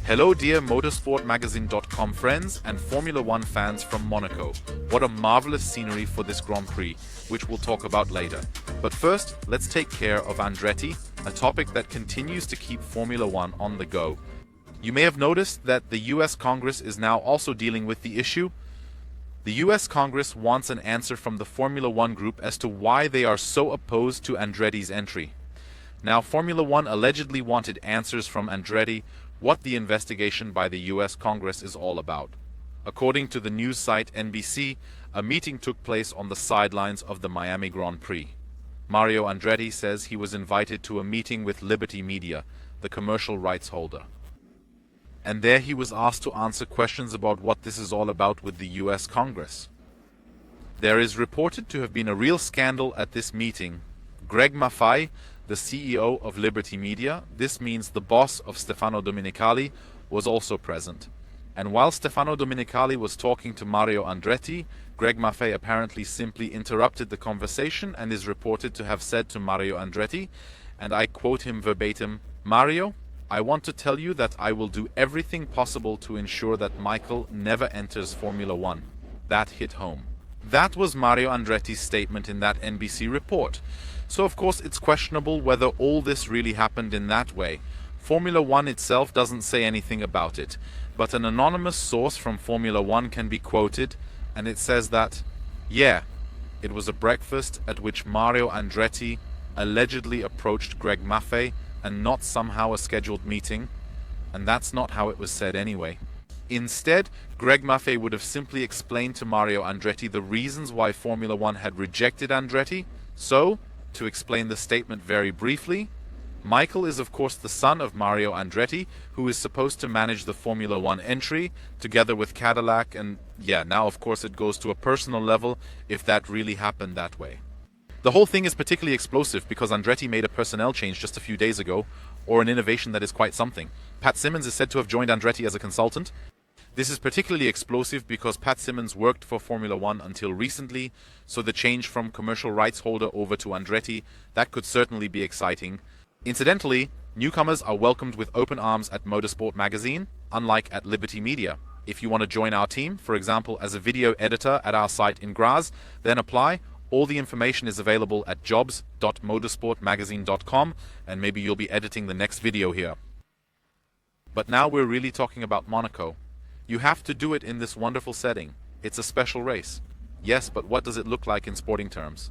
Hello dear Motorsport-Magazin.com friends and Formula One fans from Monaco. What a marvelous scenery for this Grand Prix, which we'll talk about later. But first, let's take care of Andretti, a topic that continues to keep Formula One on the go. You may have noticed that the US Congress is now also dealing with the issue. The US Congress wants an answer from the Formula One group as to why they are so opposed to Andretti's entry. Now, Formula One allegedly wanted answers from Andretti what the investigation by the US Congress is all about. According to the news site NBC, a meeting took place on the sidelines of the Miami Grand Prix. Mario Andretti says he was invited to a meeting with Liberty Media, the commercial rights holder. And there he was asked to answer questions about what this is all about with the US Congress. There is reported to have been a real scandal at this meeting. Greg Maffei, the CEO of Liberty Media, this means the boss of Stefano Domenicali, was also present. And while Stefano Domenicali was talking to Mario Andretti, Greg Maffei apparently simply interrupted the conversation and is reported to have said to Mario Andretti, and I quote him verbatim, "Mario, I want to tell you that I will do everything possible to ensure that Michael never enters Formula One." That hit home. That was Mario Andretti's statement in that NBC report. So of course it's questionable whether all this really happened in that way. Formula One itself doesn't say anything about it, but an anonymous source from Formula One can be quoted, and it says that, yeah, it was a breakfast at which Mario Andretti allegedly approached Greg Maffei and not somehow a scheduled meeting, and that's not how it was said anyway. Instead, Greg Maffei would have simply explained to Mario Andretti the reasons why Formula One had rejected Andretti. So, to explain the statement very briefly, Michael is of course the son of Mario Andretti, who is supposed to manage the Formula One entry, together with Cadillac, and yeah, now of course it goes to a personal level if that really happened that way. The whole thing is particularly explosive because Andretti made a personnel change just a few days ago, or an innovation that is quite something. Pat Symonds is said to have joined Andretti as a consultant. This is particularly explosive because Pat Symonds worked for Formula One until recently, so the change from commercial rights holder over to Andretti, that could certainly be exciting. Incidentally, newcomers are welcomed with open arms at Motorsport-Magazin, unlike at Liberty Media. If you want to join our team, for example as a video editor at our site in Graz, then apply. All the information is available at jobs.motorsportmagazine.com, and maybe you'll be editing the next video here. But now we're really talking about Monaco. You have to do it in this wonderful setting. It's a special race. Yes, but what does it look like in sporting terms?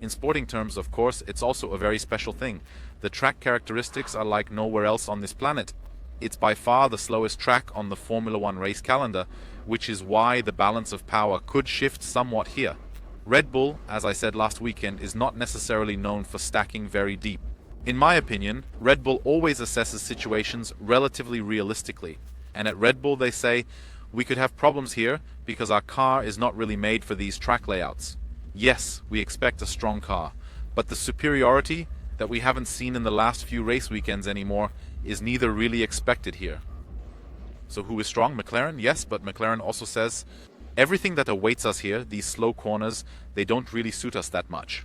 In sporting terms, of course, it's also a very special thing. The track characteristics are like nowhere else on this planet. It's by far the slowest track on the Formula One race calendar, which is why the balance of power could shift somewhat here. Red Bull, as I said last weekend, is not necessarily known for stacking very deep. In my opinion, Red Bull always assesses situations relatively realistically. And at Red Bull they say, we could have problems here because our car is not really made for these track layouts. Yes, we expect a strong car, but the superiority that we haven't seen in the last few race weekends anymore is neither really expected here. So who is strong? McLaren? Yes, but McLaren also says, everything that awaits us here, these slow corners, they don't really suit us that much.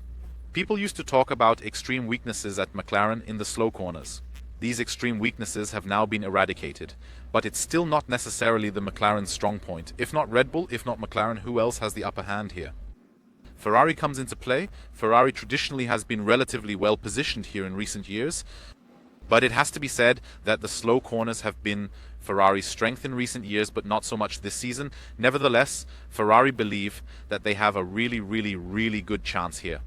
People used to talk about extreme weaknesses at McLaren in the slow corners. These extreme weaknesses have now been eradicated, but it's still not necessarily the McLaren's strong point. If not Red Bull, if not McLaren, who else has the upper hand here? Ferrari comes into play. Ferrari traditionally has been relatively well positioned here in recent years, but it has to be said that the slow corners have been Ferrari's strength in recent years, but not so much this season. Nevertheless, Ferrari believe that they have a really good chance here.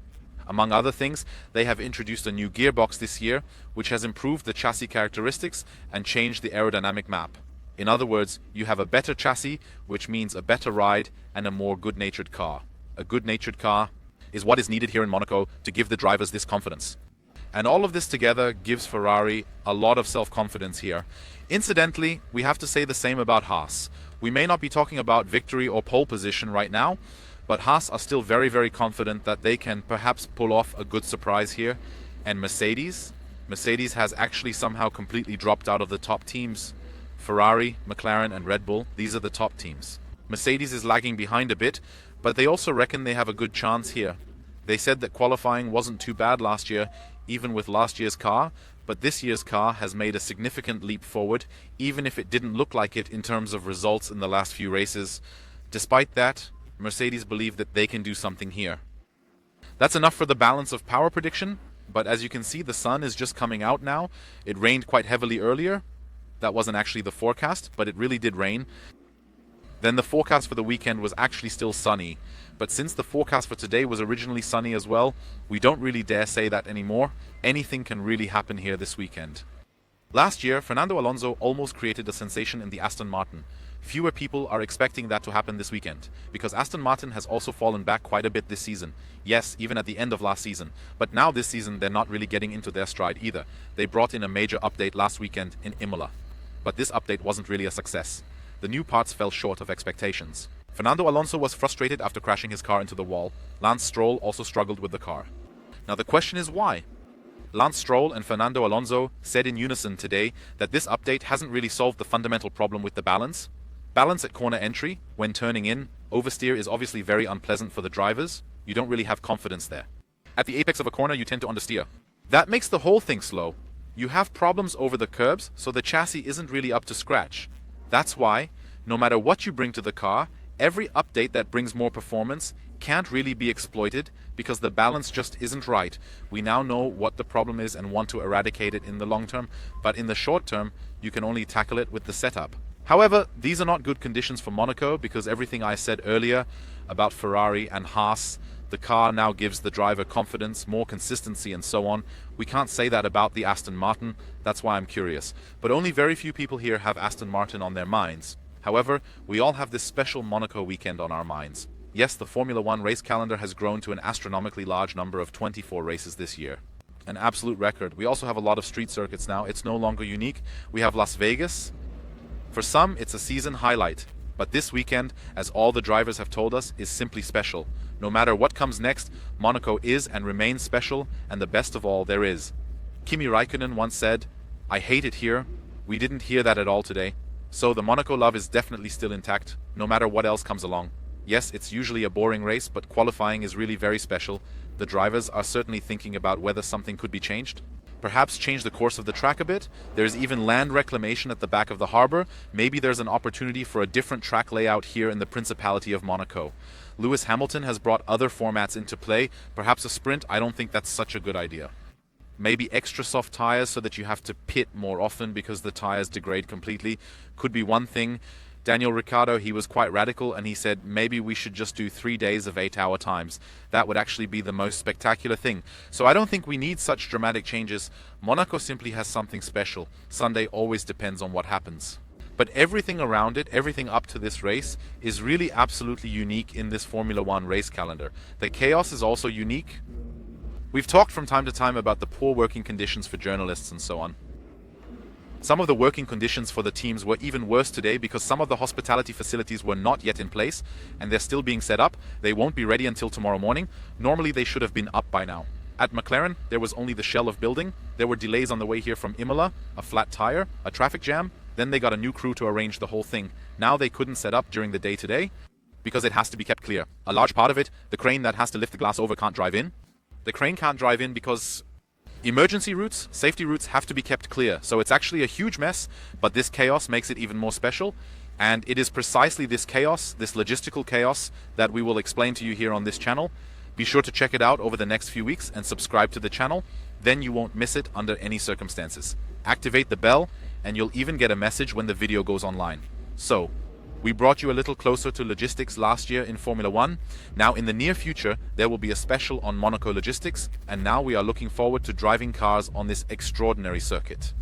Among other things, they have introduced a new gearbox this year, which has improved the chassis characteristics and changed the aerodynamic map. In other words, you have a better chassis, which means a better ride and a more good-natured car. A good-natured car is what is needed here in Monaco to give the drivers this confidence. And all of this together gives Ferrari a lot of self-confidence here. Incidentally, we have to say the same about Haas. We may not be talking about victory or pole position right now, but Haas are still very confident that they can perhaps pull off a good surprise here. And Mercedes has actually somehow completely dropped out of the top teams. Ferrari, McLaren and Red Bull, these are the top teams. Mercedes is lagging behind a bit, but they also reckon they have a good chance here. They said that qualifying wasn't too bad last year, even with last year's car, but this year's car has made a significant leap forward, even if it didn't look like it in terms of results in the last few races. Despite that, Mercedes believe that they can do something here. That's enough for the balance of power prediction, but as you can see, the sun is just coming out now. It rained quite heavily earlier. That wasn't actually the forecast, but it really did rain. Then the forecast for the weekend was actually still sunny. But since the forecast for today was originally sunny as well, we don't really dare say that anymore. Anything can really happen here this weekend. Last year, Fernando Alonso almost created a sensation in the Aston Martin. Fewer people are expecting that to happen this weekend, because Aston Martin has also fallen back quite a bit this season. Yes, even at the end of last season. But now this season, they're not really getting into their stride either. They brought in a major update last weekend in Imola. But this update wasn't really a success. The new parts fell short of expectations. Fernando Alonso was frustrated after crashing his car into the wall. Lance Stroll also struggled with the car. Now the question is why? Lance Stroll and Fernando Alonso said in unison today that this update hasn't really solved the fundamental problem with the balance. Balance at corner entry, when turning in, oversteer is obviously very unpleasant for the drivers. You don't really have confidence there. At the apex of a corner, you tend to understeer. That makes the whole thing slow. You have problems over the curbs, so the chassis isn't really up to scratch. That's why, no matter what you bring to the car, every update that brings more performance can't really be exploited because the balance just isn't right. We now know what the problem is and want to eradicate it in the long term, but in the short term, you can only tackle it with the setup. However, these are not good conditions for Monaco because everything I said earlier about Ferrari and Haas, the car now gives the driver confidence, more consistency and so on. We can't say that about the Aston Martin, that's why I'm curious. But only very few people here have Aston Martin on their minds. However, we all have this special Monaco weekend on our minds. Yes, the Formula 1 race calendar has grown to an astronomically large number of 24 races this year. An absolute record. We also have a lot of street circuits now. It's no longer unique. We have Las Vegas. For some, it's a season highlight. But this weekend, as all the drivers have told us, is simply special. No matter what comes next, Monaco is and remains special, and the best of all there is. Kimi Räikkönen once said, "I hate it here." We didn't hear that at all today. So the Monaco love is definitely still intact, no matter what else comes along. Yes, it's usually a boring race, but qualifying is really very special. The drivers are certainly thinking about whether something could be changed. Perhaps change the course of the track a bit. There's even land reclamation at the back of the harbor. Maybe there's an opportunity for a different track layout here in the Principality of Monaco. Lewis Hamilton has brought other formats into play. Perhaps a sprint. I don't think that's such a good idea. Maybe extra soft tires so that you have to pit more often because the tires degrade completely could be one thing. Daniel Ricciardo, he was quite radical and he said maybe we should just do 3 days of 8-hour times. That would actually be the most spectacular thing. So I don't think we need such dramatic changes. Monaco simply has something special. Sunday always depends on what happens. But everything around it, everything up to this race, is really absolutely unique in this Formula 1 race calendar. The chaos is also unique. We've talked from time to time about the poor working conditions for journalists and so on. Some of the working conditions for the teams were even worse today because some of the hospitality facilities were not yet in place and they're still being set up. They won't be ready until tomorrow morning. Normally they should have been up by now. At McLaren, there was only the shell of building. There were delays on the way here from Imola, a flat tire, a traffic jam. Then they got a new crew to arrange the whole thing. Now they couldn't set up during the day today because it has to be kept clear. A large part of it, the crane that has to lift the glass over can't drive in. The crane can't drive in because emergency routes, safety routes have to be kept clear. So it's actually a huge mess, but this chaos makes it even more special. And it is precisely this chaos, this logistical chaos, that we will explain to you here on this channel. Be sure to check it out over the next few weeks and subscribe to the channel. Then you won't miss it under any circumstances. Activate the bell and you'll even get a message when the video goes online. So, we brought you a little closer to logistics last year in Formula 1. Now in the near future, there will be a special on Monaco logistics, and now we are looking forward to driving cars on this extraordinary circuit.